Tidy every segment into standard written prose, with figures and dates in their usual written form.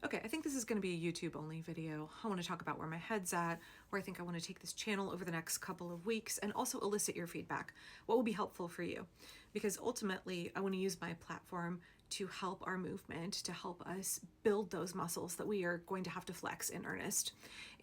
Okay, I think this is going to be a YouTube only video. I want to talk about where my head's at, where I think I want to take this channel over the next couple of weeks, and also elicit your feedback. What will be helpful for you? Because ultimately, I want to use my platform to help our movement, to help us build those muscles that we are going to have to flex in earnest.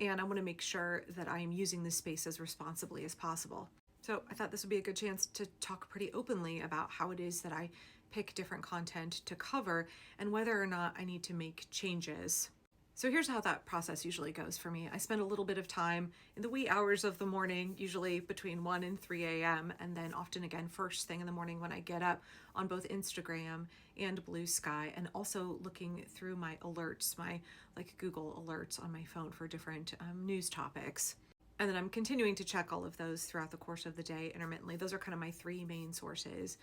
And I want to make sure that I am using this space as responsibly as possible. So I thought this would be a good chance to talk pretty openly about how it is that I pick different content to cover and whether or not I need to make changes. So here's how that process usually goes for me. I spend a little bit of time in the wee hours of the morning, usually between 1 and 3 a.m., and then often again first thing in the morning when I get up on both Instagram and Blue Sky, and also looking through my alerts, my Google alerts on my phone for different news topics. And then I'm continuing to check all of those throughout the course of the day intermittently. Those are kind of my three main sources.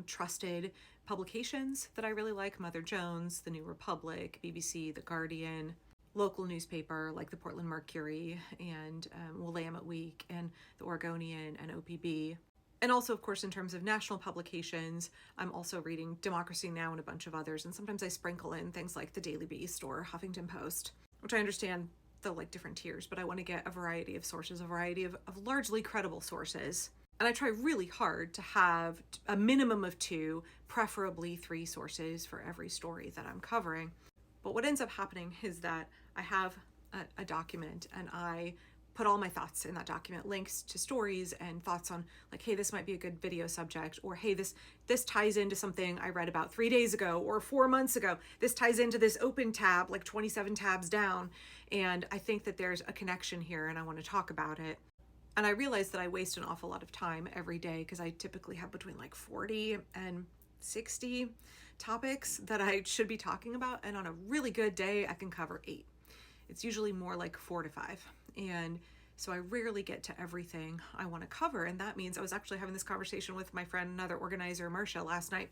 Trusted publications that I really like: Mother Jones, The New Republic, BBC, The Guardian, local newspaper like the Portland Mercury and Willamette Week and the Oregonian and OPB. And also, of course, in terms of national publications, I'm also reading Democracy Now! And a bunch of others. And sometimes I sprinkle in things like the Daily Beast or Huffington Post, which I understand the different tiers, but I want to get a variety of sources, a variety of largely credible sources. And I try really hard to have a minimum of 2, preferably 3 sources for every story that I'm covering. But what ends up happening is that I have a document and I put all my thoughts in that document, links to stories and thoughts on hey, this might be a good video subject, or hey, this ties into something I read about 3 days ago or 4 months ago. This ties into this open tab 27 tabs down, and I think that there's a connection here and I want to talk about it. And I realize that I waste an awful lot of time every day because I typically have between 40 and 60 topics that I should be talking about, and on a really good day I can cover 8. It's usually more like 4 to 5. And so I rarely get to everything I want to cover. And that means I was actually having this conversation with my friend, another organizer, Marcia, last night.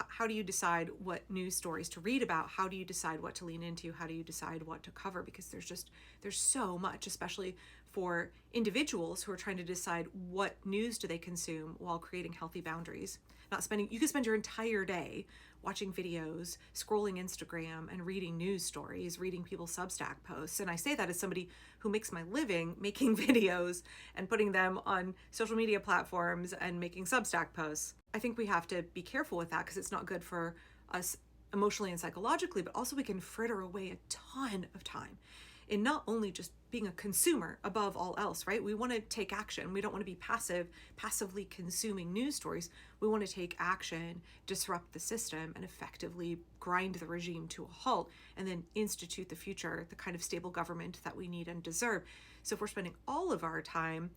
How do you decide what news stories to read about? How do you decide what to lean into? How do you decide what to cover? Because there's so much, especially for individuals who are trying to decide what news do they consume while creating healthy boundaries. You can spend your entire day watching videos, scrolling Instagram, and reading news stories, reading people's Substack posts. And I say that as somebody who makes my living making videos and putting them on social media platforms and making Substack posts. I think we have to be careful with that because it's not good for us emotionally and psychologically, but also we can fritter away a ton of time in not only just being a consumer above all else, right? We want to take action. We don't want to be passively consuming news stories. We want to take action, disrupt the system, and effectively grind the regime to a halt, and then institute the future, the kind of stable government that we need and deserve. So if we're spending all of our time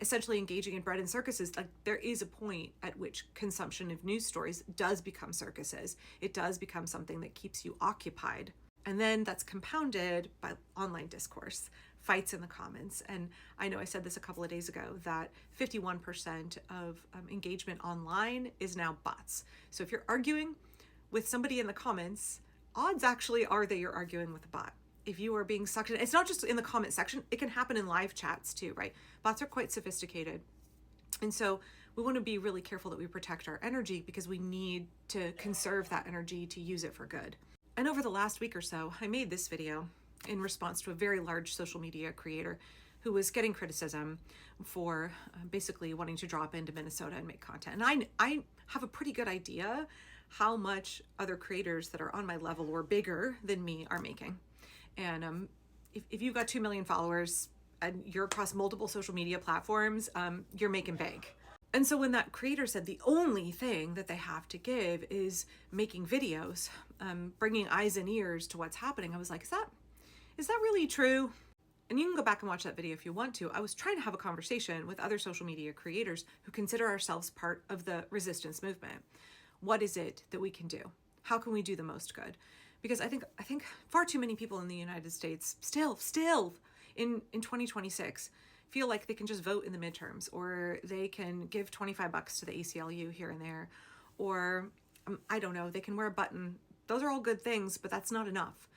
essentially engaging in bread and circuses, there is a point at which consumption of news stories does become circuses. It does become something that keeps you occupied. And then that's compounded by online discourse, fights in the comments. And I know I said this a couple of days ago that 51% of engagement online is now bots. So if you're arguing with somebody in the comments, odds actually are that you're arguing with a bot. If you are being sucked in, it's not just in the comment section, it can happen in live chats too, right? Bots are quite sophisticated. And so we want to be really careful that we protect our energy because we need to conserve that energy to use it for good. And over the last week or so, I made this video in response to a very large social media creator who was getting criticism for basically wanting to drop into Minnesota and make content. And I have a pretty good idea how much other creators that are on my level or bigger than me are making. And if you've got 2 million followers and you're across multiple social media platforms, you're making bank. And so when that creator said the only thing that they have to give is making videos, bringing eyes and ears to what's happening, I was like, is that really true? And you can go back and watch that video if you want to. I was trying to have a conversation with other social media creators who consider ourselves part of the resistance movement. What is it that we can do? How can we do the most good? Because I think far too many people in the United States still in 2026 feel like they can just vote in the midterms, or they can give $25 to the ACLU here and there, or I don't know, they can wear a button. Those are all good things, but that's not enough.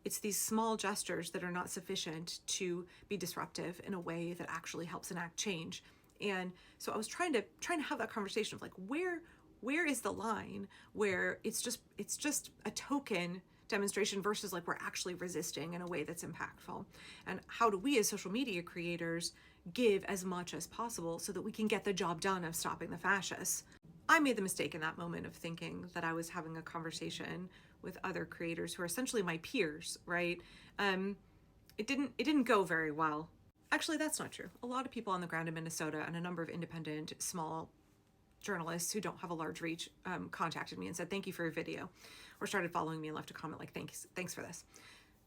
It's these small gestures that are not sufficient to be disruptive in a way that actually helps enact change. And so I was trying to have that conversation of where is the line where it's just a token demonstration versus like we're actually resisting in a way that's impactful? And how do we as social media creators give as much as possible so that we can get the job done of stopping the fascists? I made the mistake in that moment of thinking that I was having a conversation with other creators who are essentially my peers, right? It didn't go very well. Actually, that's not true. A lot of people on the ground in Minnesota and a number of independent small journalists who don't have a large reach contacted me and said, thank you for your video, or started following me and left a comment like, thanks for this.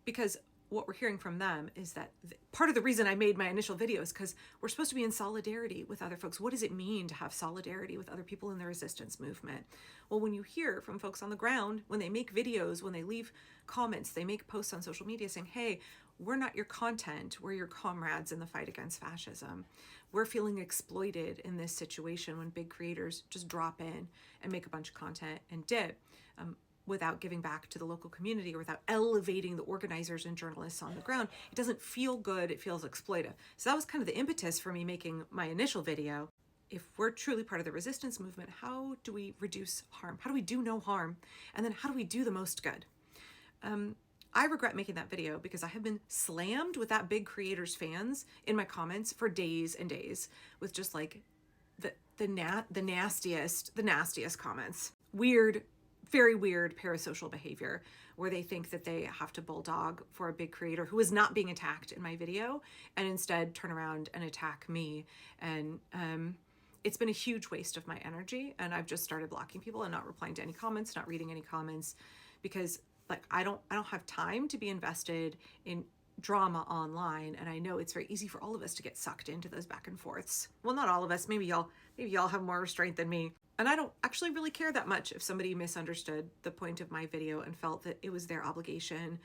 Because what we're hearing from them is that part of the reason I made my initial video is because we're supposed to be in solidarity with other folks. What does it mean to have solidarity with other people in the resistance movement? Well, when you hear from folks on the ground, when they make videos, when they leave comments, they make posts on social media saying, hey, we're not your content, we're your comrades in the fight against fascism. We're feeling exploited in this situation when big creators just drop in and make a bunch of content and dip. Without giving back to the local community or without elevating the organizers and journalists on the ground. It doesn't feel good, it feels exploitive. So that was kind of the impetus for me making my initial video. If we're truly part of the resistance movement, how do we reduce harm? How do we do no harm? And then how do we do the most good? I regret making that video because I have been slammed with that big creator's fans in my comments for days and days with just like the nastiest comments. Very weird parasocial behavior where they think that they have to bulldog for a big creator who is not being attacked in my video and instead turn around and attack me. And it's been a huge waste of my energy. And I've just started blocking people and not replying to any comments, not reading any comments, because like I don't have time to be invested in drama online. And I know it's very easy for all of us to get sucked into those back and forths. Well, not all of us. Maybe y'all have more restraint than me. And I don't actually really care that much if somebody misunderstood the point of my video and felt that it was their obligation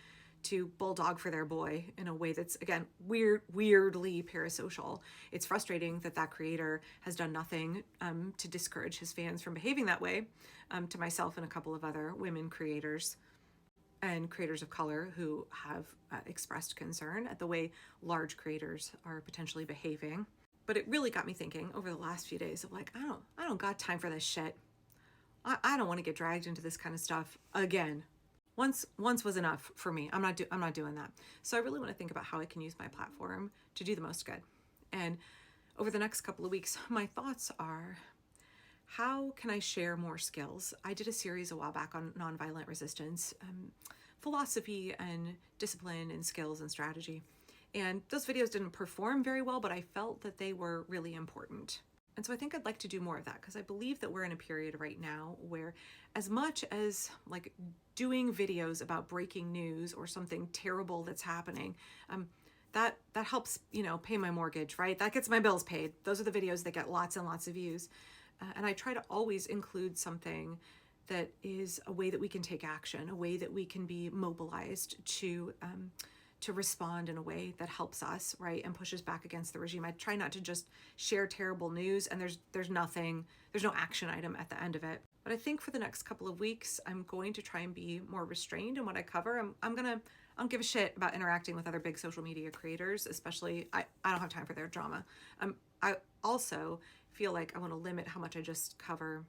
to bulldog for their boy in a way that's, again, weirdly parasocial. It's frustrating that that creator has done nothing to discourage his fans from behaving that way, to myself and a couple of other women creators and creators of color who have expressed concern at the way large creators are potentially behaving. But it really got me thinking over the last few days of like, I don't got time for this shit. I don't want to get dragged into this kind of stuff again. Once was enough for me. I'm not doing that. So I really want to think about how I can use my platform to do the most good. And over the next couple of weeks, my thoughts are, how can I share more skills? I did a series a while back on nonviolent resistance, philosophy and discipline and skills and strategy. And those videos didn't perform very well, but I felt that they were really important. And so I think I'd like to do more of that because I believe that we're in a period right now where as much as like doing videos about breaking news or something terrible that's happening, that helps, pay my mortgage, right? That gets my bills paid. Those are the videos that get lots and lots of views. And I try to always include something that is a way that we can take action, a way that we can be mobilized to respond in a way that helps us, right, and pushes back against the regime. I try not to just share terrible news and there's no action item at the end of it. But I think for the next couple of weeks, I'm going to try and be more restrained in what I cover. I don't give a shit about interacting with other big social media creators, especially I don't have time for their drama. I also feel like I want to limit how much I just cover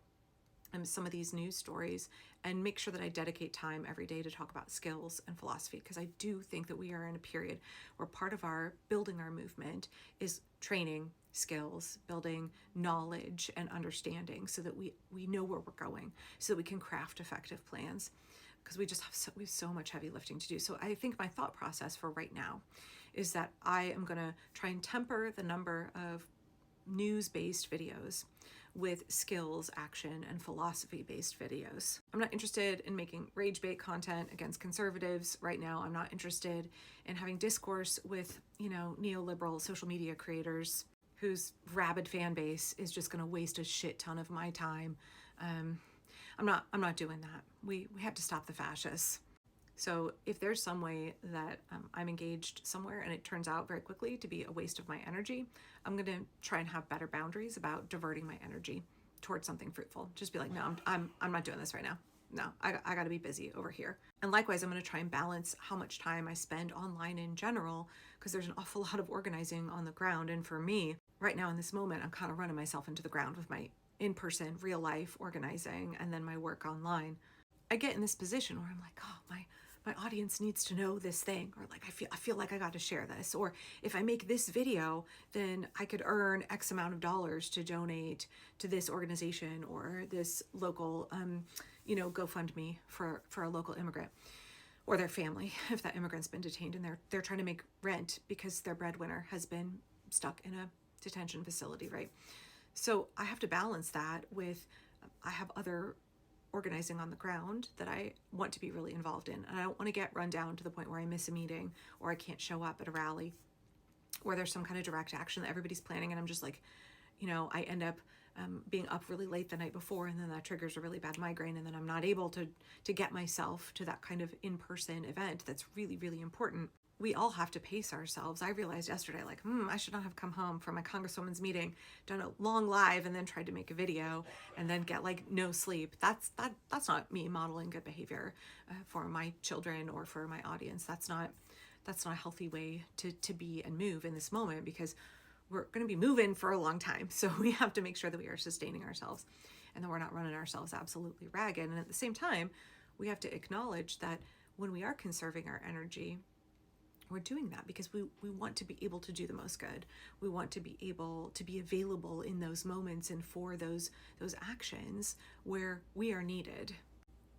some of these news stories and make sure that I dedicate time every day to talk about skills and philosophy, because I do think that we are in a period where part of our building our movement is training skills, building knowledge and understanding so that we know where we're going, so that we can craft effective plans, because we have so much heavy lifting to do. So I think my thought process for right now is that I am going to try and temper the number of news-based videos with skills, action, and philosophy-based videos. I'm not interested in making rage bait content against conservatives right now. I'm not interested in having discourse with, neoliberal social media creators whose rabid fan base is just gonna waste a shit ton of my time. I'm not doing that. We have to stop the fascists. So if there's some way that I'm engaged somewhere and it turns out very quickly to be a waste of my energy, I'm going to try and have better boundaries about diverting my energy towards something fruitful. Just be like, no, I'm not doing this right now. No, I got to be busy over here. And likewise, I'm going to try and balance how much time I spend online in general, because there's an awful lot of organizing on the ground. And for me, right now in this moment, I'm kind of running myself into the ground with my in-person, real life organizing and then my work online. I get in this position where I'm like, oh, my audience needs to know this thing, or like I feel like I got to share this, or if I make this video, then I could earn X amount of dollars to donate to this organization or this local, GoFundMe for a local immigrant or their family if that immigrant's been detained and they're trying to make rent because their breadwinner has been stuck in a detention facility, right? So I have to balance that with I have other organizing on the ground that I want to be really involved in. And I don't want to get run down to the point where I miss a meeting or I can't show up at a rally or there's some kind of direct action that everybody's planning. And I'm just like, I end up being up really late the night before, and then that triggers a really bad migraine. And then I'm not able to get myself to that kind of in-person event that's really, really important. We all have to pace ourselves. I realized yesterday, like, I should not have come home from my Congresswoman's meeting, done a long live, and then tried to make a video, and then get like no sleep. That's not me modeling good behavior for my children or for my audience. That's not a healthy way to be and move in this moment, because we're going to be moving for a long time. So we have to make sure that we are sustaining ourselves and that we're not running ourselves absolutely ragged. And at the same time, we have to acknowledge that when we are conserving our energy, we're doing that because we want to be able to do the most good. We want to be able to be available in those moments and for those actions where we are needed.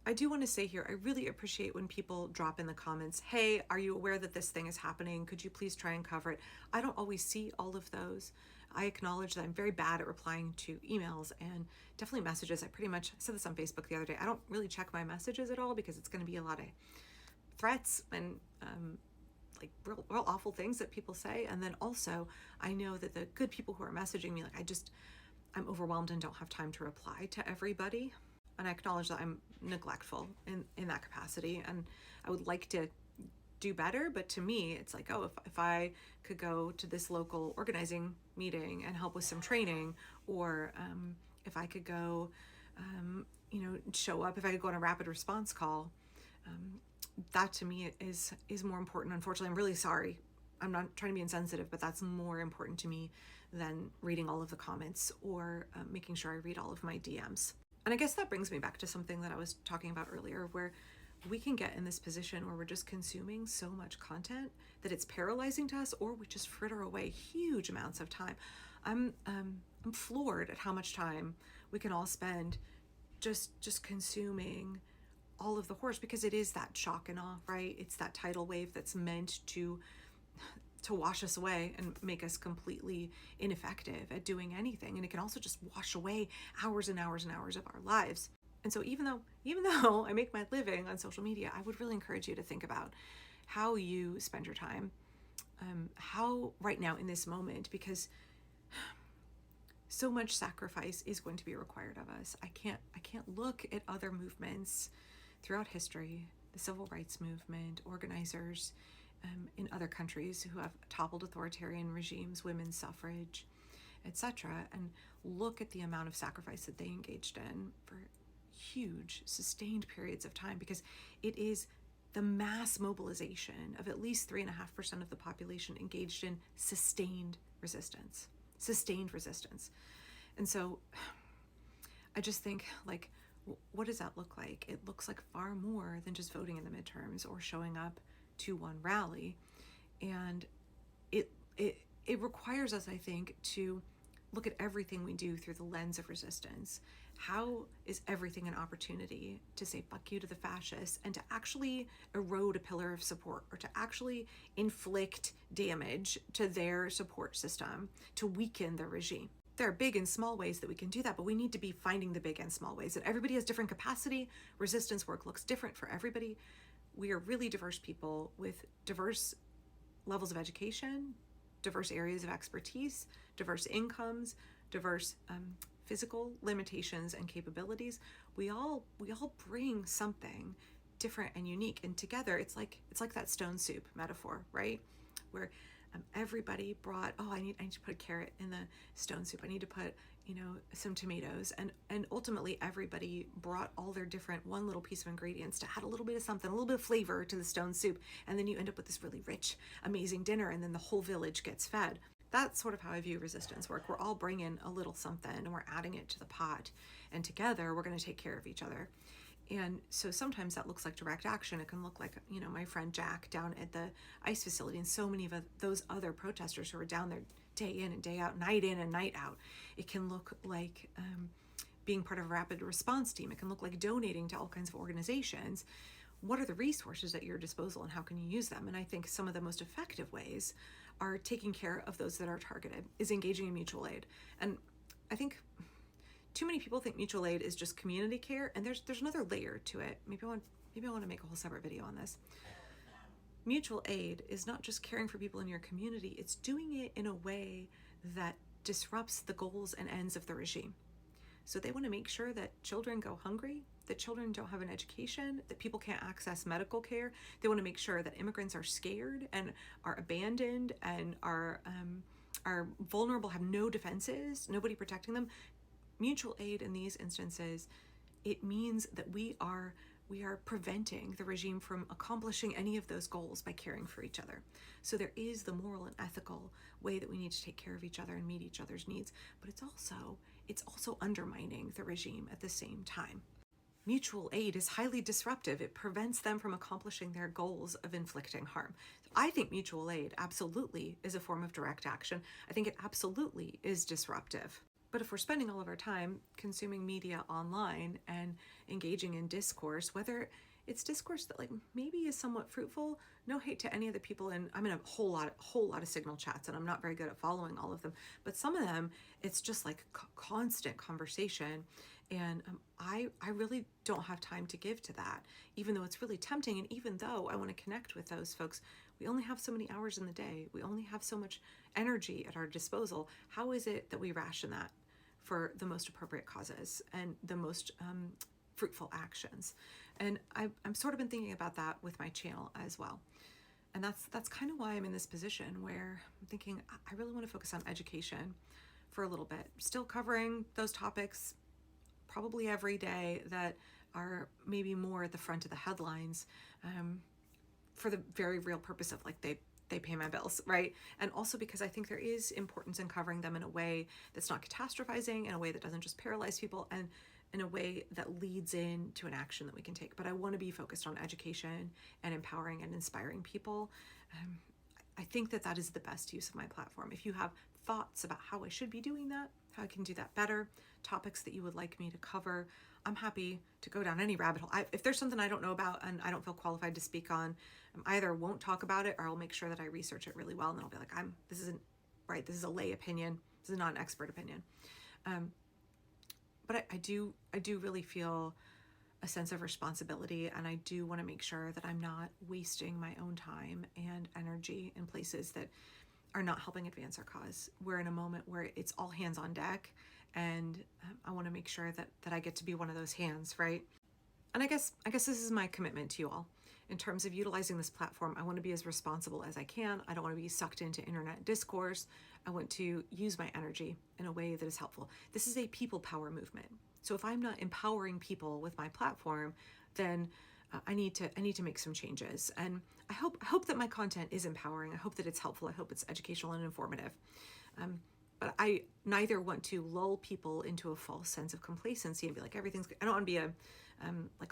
I do want to say here, I really appreciate when people drop in the comments, hey, are you aware that this thing is happening? Could you please try and cover it? I don't always see all of those. I acknowledge that I'm very bad at replying to emails and definitely messages. I said this on Facebook the other day. I don't really check my messages at all because it's going to be a lot of threats and like real awful things that people say. And then also I know that the good people who are messaging me, like I'm overwhelmed and don't have time to reply to everybody. And I acknowledge that I'm neglectful in that capacity, and I would like to do better. But to me, it's like, oh, if I could go to this local organizing meeting and help with some training, or if I could go, show up, if I could go on a rapid response call, that to me is more important. Unfortunately, I'm really sorry. I'm not trying to be insensitive, but that's more important to me than reading all of the comments or making sure I read all of my DMs. And I guess that brings me back to something that I was talking about earlier, where we can get in this position where we're just consuming so much content that it's paralyzing to us, or we just fritter away huge amounts of time. I'm floored at how much time we can all spend just consuming all of the horrors, because it is that shock and awe, right? It's that tidal wave that's meant to wash us away and make us completely ineffective at doing anything. And it can also just wash away hours and hours and hours of our lives. And so even though I make my living on social media, I would really encourage you to think about how you spend your time, how right now in this moment, because so much sacrifice is going to be required of us. I can't look at other movements throughout history, the civil rights movement, organizers in other countries who have toppled authoritarian regimes, women's suffrage, etc., and look at the amount of sacrifice that they engaged in for huge, sustained periods of time, because it is the mass mobilization of at least 3.5% of the population engaged in sustained resistance. And so I just think, like, what does that look like? It looks like far more than just voting in the midterms or showing up to one rally. And it requires us, I think, to look at everything we do through the lens of resistance. How is everything an opportunity to say fuck you to the fascists and to actually erode a pillar of support, or to actually inflict damage to their support system, to weaken the regime? There are big and small ways that we can do that, but we need to be finding the big and small ways. And everybody has different capacity. Resistance work looks different for everybody. We are really diverse people with diverse levels of education, diverse areas of expertise, diverse incomes, diverse physical limitations and capabilities. We all bring something different and unique, and together it's like that stone soup metaphor, right? Where everybody brought, I need to put a carrot in the stone soup. I need to put, some tomatoes, and ultimately everybody brought all their different one little piece of ingredients to add a little bit of something, a little bit of flavor to the stone soup, and then you end up with this really rich, amazing dinner, and then the whole village gets fed. That's sort of how I view resistance work. We're all bringing a little something and we're adding it to the pot, and together we're going to take care of each other. And so sometimes that looks like direct action. It can look like, my friend Jack down at the ICE facility and so many of those other protesters who are down there day in and day out, night in and night out. It can look like being part of a rapid response team. It can look like donating to all kinds of organizations. What are the resources at your disposal and how can you use them? And I think some of the most effective ways are taking care of those that are targeted, is engaging in mutual aid. And I think too many people think mutual aid is just community care, and there's another layer to it. Maybe I want to make a whole separate video on this. Mutual aid is not just caring for people in your community, it's doing it in a way that disrupts the goals and ends of the regime. So they want to make sure that children go hungry, that children don't have an education, that people can't access medical care. They want to make sure that immigrants are scared and are abandoned and are vulnerable, have no defenses, nobody protecting them. Mutual aid in these instances, it means that we are preventing the regime from accomplishing any of those goals by caring for each other. So there is the moral and ethical way that we need to take care of each other and meet each other's needs, but it's also undermining the regime at the same time. Mutual aid is highly disruptive. It prevents them from accomplishing their goals of inflicting harm. So I think mutual aid absolutely is a form of direct action. I think it absolutely is disruptive. But if we're spending all of our time consuming media online and engaging in discourse, whether it's discourse that maybe is somewhat fruitful, no hate to any of the people I'm in a whole lot of Signal chats, and I'm not very good at following all of them, but some of them, it's just constant conversation. And I really don't have time to give to that, even though it's really tempting. And even though I want to connect with those folks, we only have so many hours in the day. We only have so much energy at our disposal. How is it that we ration that for the most appropriate causes and the most fruitful actions? And I'm sort of been thinking about that with my channel as well. And that's kind of why I'm in this position where I'm thinking I really want to focus on education for a little bit, still covering those topics probably every day that are maybe more at the front of the headlines, for the very real purpose of they pay my bills, right? And also because I think there is importance in covering them in a way that's not catastrophizing, in a way that doesn't just paralyze people, and in a way that leads into an action that we can take. But I want to be focused on education and empowering and inspiring people. I think that is the best use of my platform. If you have thoughts about how I should be doing that, how I can do that better, topics that you would like me to cover, I'm happy to go down any rabbit hole. If there's something I don't know about and I don't feel qualified to speak on, I either won't talk about it or I'll make sure that I research it really well, and then I'll be like, this isn't right. This is a lay opinion. This is not an expert opinion. But I do really feel a sense of responsibility, and I do want to make sure that I'm not wasting my own time and energy in places that are not helping advance our cause. We're in a moment where it's all hands on deck, and I want to make sure that I get to be one of those hands, right? And I guess this is my commitment to you all. In terms of utilizing this platform, I want to be as responsible as I can. I don't want to be sucked into internet discourse. I want to use my energy in a way that is helpful. This is a people power movement. So if I'm not empowering people with my platform, then I need to make some changes. And I hope that my content is empowering. I hope that it's helpful. I hope it's educational and informative. But I neither want to lull people into a false sense of complacency and be like, everything's good. I don't want to be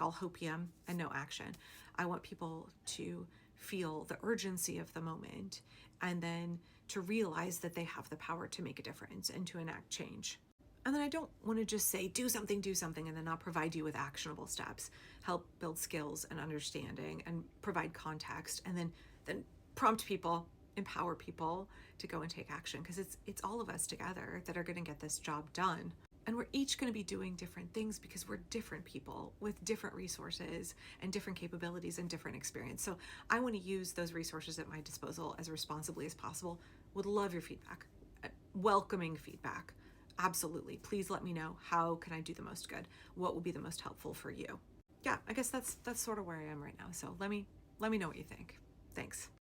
all hopium and no action. I want people to feel the urgency of the moment and then to realize that they have the power to make a difference and to enact change. And then I don't want to just say, do something, and then not provide you with actionable steps, help build skills and understanding and provide context, and then prompt people, empower people to go and take action, because it's all of us together that are going to get this job done. And we're each going to be doing different things because we're different people with different resources and different capabilities and different experience. So I want to use those resources at my disposal as responsibly as possible. Would love your feedback, welcoming feedback. Absolutely. Please let me know, how can I do the most good? What will be the most helpful for you? Yeah, I guess that's sort of where I am right now. So let me know what you think. Thanks.